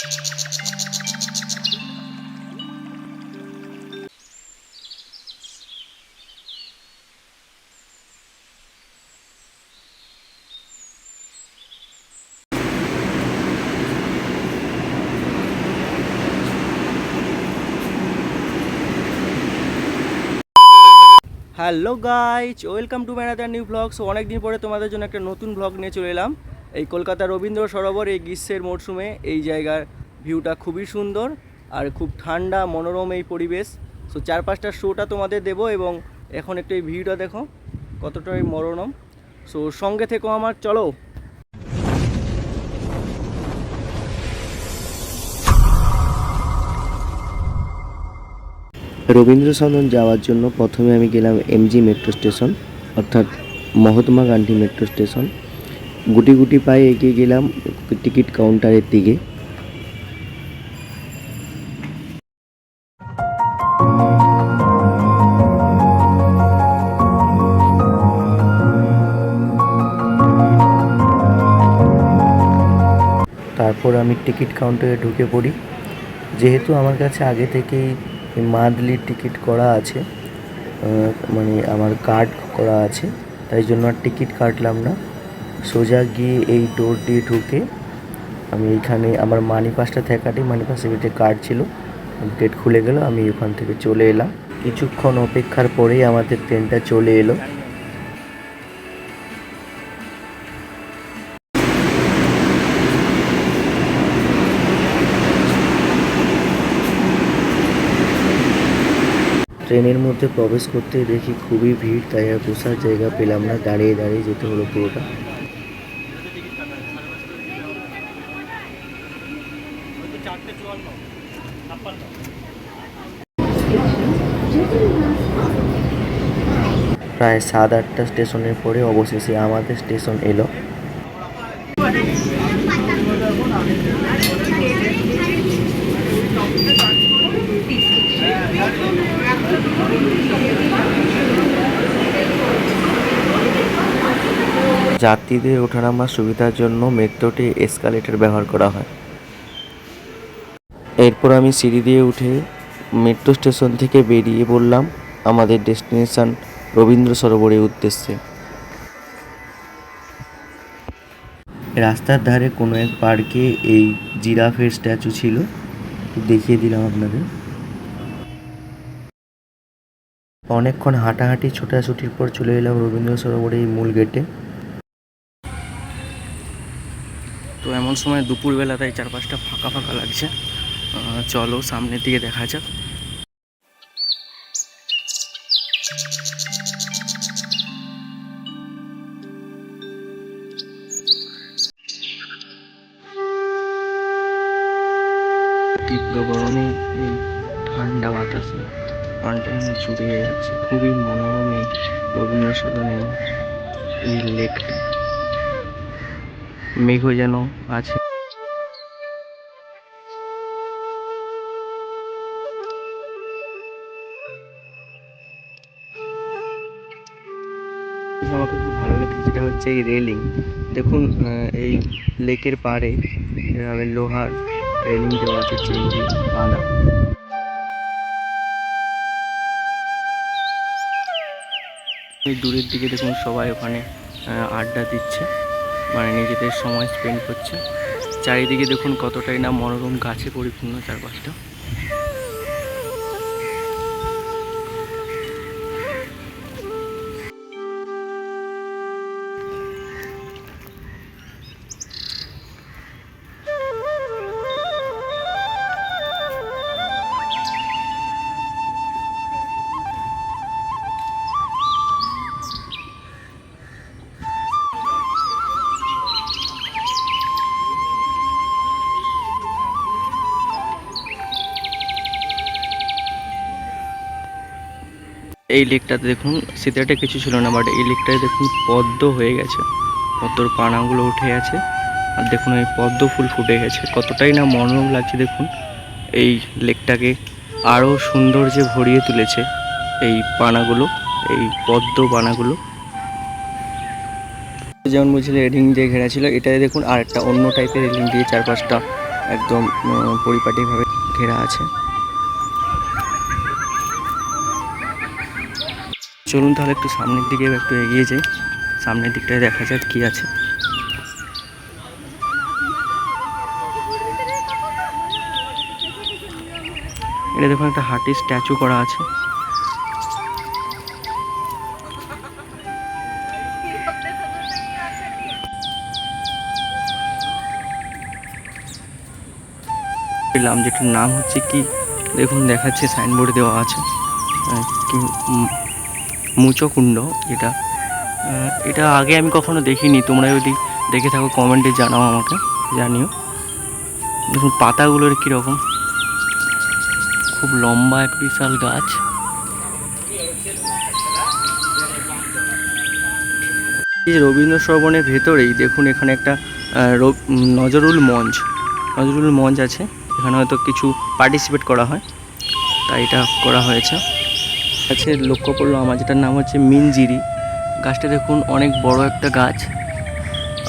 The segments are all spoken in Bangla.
Hello guys, welcome to my another new blog. So অনেক দিন পরে তোমাদের জন্য একটা নতুন ব্লগ নিয়ে চলে এলাম। এই কলকাতা রবীন্দ্র সরোবর এই গ্রীষ্মের মরশুমে এই জায়গার ভিউটা খুবই সুন্দর আর খুব ঠান্ডা মনোরম এই পরিবেশ। সো 4-5টা শোটা তোমাদের দেবো এবং এখন একটু এই ভিউটা দেখো কতটাই মনোরম। সো সঙ্গে থেকো আমার, চলো। রবীন্দ্র সদন যাওয়ার জন্য প্রথমে আমি গেলাম এমজি মেট্রো স্টেশন, অর্থাৎ মহাত্মা গান্ধী মেট্রো স্টেশন। গুটি গুটি পায়ে এগিয়ে গেলাম টিকিট কাউন্টারের দিকে। তারপর আমি টিকিট কাউন্টারে ঢুকে পড়ি। যেহেতু আমার কাছে আগে থেকেই মান্থলি টিকিট করা আছে, মানে আমার কার্ড করা আছে, তাই জন্য আর টিকিট কাটলাম না। সোজা গিয়ে এই ডোর দিয়ে ঢুকে আমি এইখানে আমার মানি পাসটা থাকাটি মানি পাসের ভিতরে কার্ড ছিল, গেট খুলে গেল, আমি ওখান থেকে চলে এলাম। কিছুক্ষণ অপেক্ষার পরেই আমাদের ট্রেনটা চলে এলো। ট্রেনের মধ্যে প্রবেশ করতে দেখি খুবই ভিড়, তাই আর বসার জায়গা পেলাম না, দাঁড়িয়ে দাঁড়িয়ে যেতে হলো পুরোটা। প্রায় 7-8টা স্টেশনের পরে অবশেষে আমাদের স্টেশন এলো। যাত্রীদের ওঠানামার সুবিধার জন্য মেট্রোতে এসকালেটর ব্যবহার করা হয়। এরপর আমি সিঁড়ি দিয়ে উঠে মেট্রো স্টেশন থেকে বেরিয়ে পড়লাম আমাদের ডেস্টিনেশন রবীন্দ্র সরোবরের উদ্দেশ্যে। রাস্তার ধারে কোনো এক পার্কে এই জিরাফের স্ট্যাচু ছিল, দেখিয়ে দিলাম আপনাদের। অনেকক্ষণ হাঁটাহাঁটি ছোটাছুটির পর চলে এলাম রবীন্দ্র সরোবরের এই মূল গেটে। তো এমন সময় দুপুরবেলা, তাই চারপাশটা ফাঁকা ফাঁকা লাগছে। চলো সামনের দিকে দেখা যাক। তীব্র গরমে এই ঠান্ডা বাতাসে প্রাণটা জুড়িয়ে যাচ্ছে। খুবই মনোরম এই রবীন্দ্র সদনের এই লেকটা। মেঘও যেন আছে। আমাকে খুব ভালো লেগেছে যেটা হচ্ছে এই রেলিং। দেখুন, এই লেকের পাড়ে এভাবে লোহার রেলিং দেওয়া আছে, চেন দিয়ে বাঁধা। এই দূরের দিকে দেখুন সবাই ওখানে আড্ডা দিচ্ছে, মানে নিজেদের সময় স্পেন্ড করছে। চারিদিকে দেখুন কতটাই না মনোরম, গাছে পরিপূর্ণ চারপাশটা। এই লেকটাতে দেখুন শীতেটা কিছু ছিল না, বাট এই লেকটায় দেখুন পদ্ম হয়ে গেছে, পদ্মর পানাগুলো উঠে গেছে। আর দেখুন এই পদ্ম ফুল ফুটে গেছে, কতটাই না মনোরম লাগছে। দেখুন এই লেকটাকে আরও সৌন্দর্যে ভরিয়ে তুলেছে এই পানাগুলো, এই পদ্ম পানাগুলো। যেমন বলছিল রেলিং দিয়ে ঘেরা ছিল, এটাই দেখুন আর একটা অন্য টাইপের রেলিং দিয়ে চারপাশটা একদম পরিপাটিভাবে ঘেরা আছে। চলুন তাহলে একটু সামনের দিকে একটু এগিয়ে যাই, সামনের দিকটায় দেখা যাক কি আছে। এটা দেখুন একটা হাতির স্ট্যাচু করা আছে। পেলাম যেটার নাম হচ্ছে কি দেখুন, দেখাচ্ছে সাইনবোর্ডে দেওয়া আছে কি মুচকুণ্ড। এটা আগে আমি কখনো দেখিনি, তোমরা যদি দেখে থাকো কমেন্টে জানাও, আমাকে জানিও। দেখুন পাতাগুলোর কীরকম, খুব লম্বা এক বিশাল গাছ। এই রবীন্দ্র সরবনের ভেতরেই দেখুন এখানে একটা নজরুল মঞ্চ আছে। এখানে হয়তো কিছু পার্টিসিপেট করা হয়, তাই এটা করা হয়েছে। গাছে লক্ষ্য করলো আমার, যেটার নাম হচ্ছে মিনজিরি গাছটা। দেখুন অনেক বড় একটা গাছ,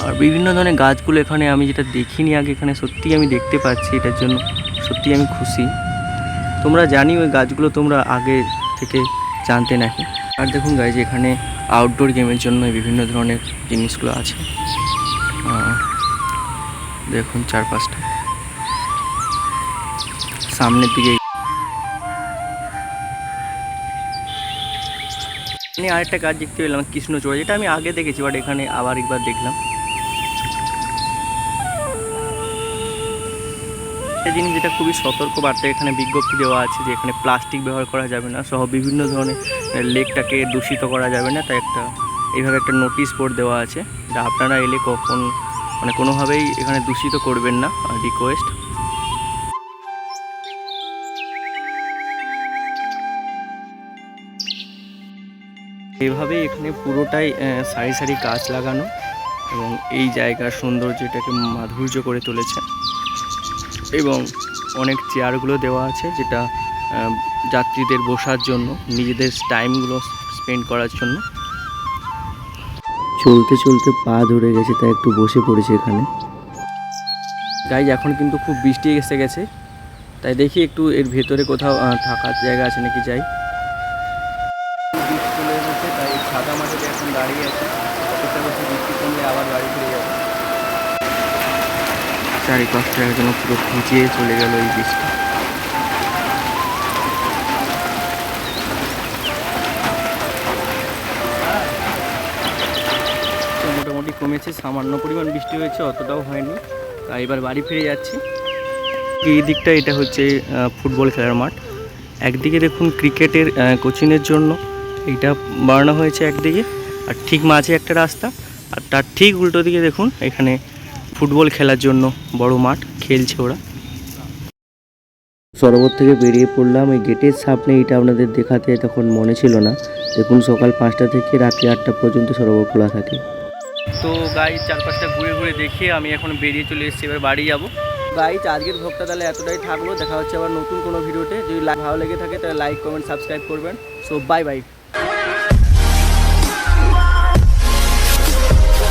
আর বিভিন্ন ধরনের গাছগুলো এখানে আমি যেটা দেখিনি আগে, এখানে সত্যিই আমি দেখতে পাচ্ছি। এটার জন্য সত্যিই আমি খুশি। তোমরা জানি ওই গাছগুলো তোমরা আগে থেকে জানতে নাকি। আর দেখুন গাইজ, এখানে আউটডোর গেমের জন্য বিভিন্ন ধরনের জিনিসগুলো আছে। দেখুন চারপাশটা, সামনের দিকে আরেকটা গাছ দেখতে পেলাম কৃষ্ণচূড়া, যেটা আমি আগে দেখেছি, বাট এখানে আবার একবার দেখলাম। একটা জিনিস যেটা খুবই সতর্ক বার্তা, এখানে বিজ্ঞপ্তি দেওয়া আছে যে এখানে প্লাস্টিক ব্যবহার করা যাবে না, সহ বিভিন্ন ধরনের লেকটাকে দূষিত করা যাবে না। তাই এইভাবে একটা নোটিশ বোর্ড দেওয়া আছে, যা আপনারা এলে কোনোভাবেই এখানে দূষিত করবেন না, রিকোয়েস্ট। এভাবেই এখানে পুরোটাই সারি সারি গাছ লাগানো, এবং এই জায়গার সৌন্দর্য এটাকে মাধুর্য করে তুলেছে। এবং অনেক চেয়ারগুলো দেওয়া আছে, যেটা যাত্রীদের বসার জন্য, নিজেদের টাইমগুলো স্পেন্ড করার জন্য। চলতে চলতে পা ধরে গেছে, তাই একটু বসে পড়েছে এখানে। গাইজ এখন কিন্তু খুব বৃষ্টি এসে গেছে, তাই দেখি একটু এর ভেতরে কোথাও থাকার জায়গা আছে নাকি যাই। বৃষ্টি চলে এসেছে, তাই সাদা মাটিতে এখন দাঁড়িয়ে আছে, অপেক্ষা করছি বৃষ্টি কমলে আবার বাড়ি ফিরে যাবে। চারিপাশটা যেন পুরো ভিজিয়ে চলে গেল এই বৃষ্টি। মোটামুটি কমেছে, সামান্য পরিমাণ বৃষ্টি হয়েছে, অতটাও হয়নি। তাই এবার বাড়ি ফিরে যাচ্ছি। এই দিকটা এটা হচ্ছে ফুটবল খেলার মাঠ। একদিকে দেখুন ক্রিকেটের কোচিংয়ের জন্য এইটা বানানো হয়েছে একদিকে, আর ঠিক মাঝে একটা রাস্তা, আর তার ঠিক উল্টো দিকে দেখুন এখানে ফুটবল খেলার জন্য বড় মাঠ, খেলছে ওরা। সরোবর থেকে বেরিয়ে পড়লাম, এই গেটের সামনে এটা আপনাদের দেখাতে তখন মনে ছিল না। দেখুন সকাল 5টা থেকে রাত্রি 8টা পর্যন্ত সরোবর খোলা থাকে। তো গাইজ চারপাশটা ঘুরে ঘুরে দেখিয়ে আমি এখন বেরিয়ে চলে এসেছি, এবার বাড়ি যাবো। গাইজ আজকের ভ্লগটা তাহলে এতটাই থাকলো, দেখা হচ্ছে আবার নতুন কোনো ভিডিওতে। যদি ভালো লেগে থাকে তাহলে লাইক, কমেন্ট, সাবস্ক্রাইব করবেন। So bye bye.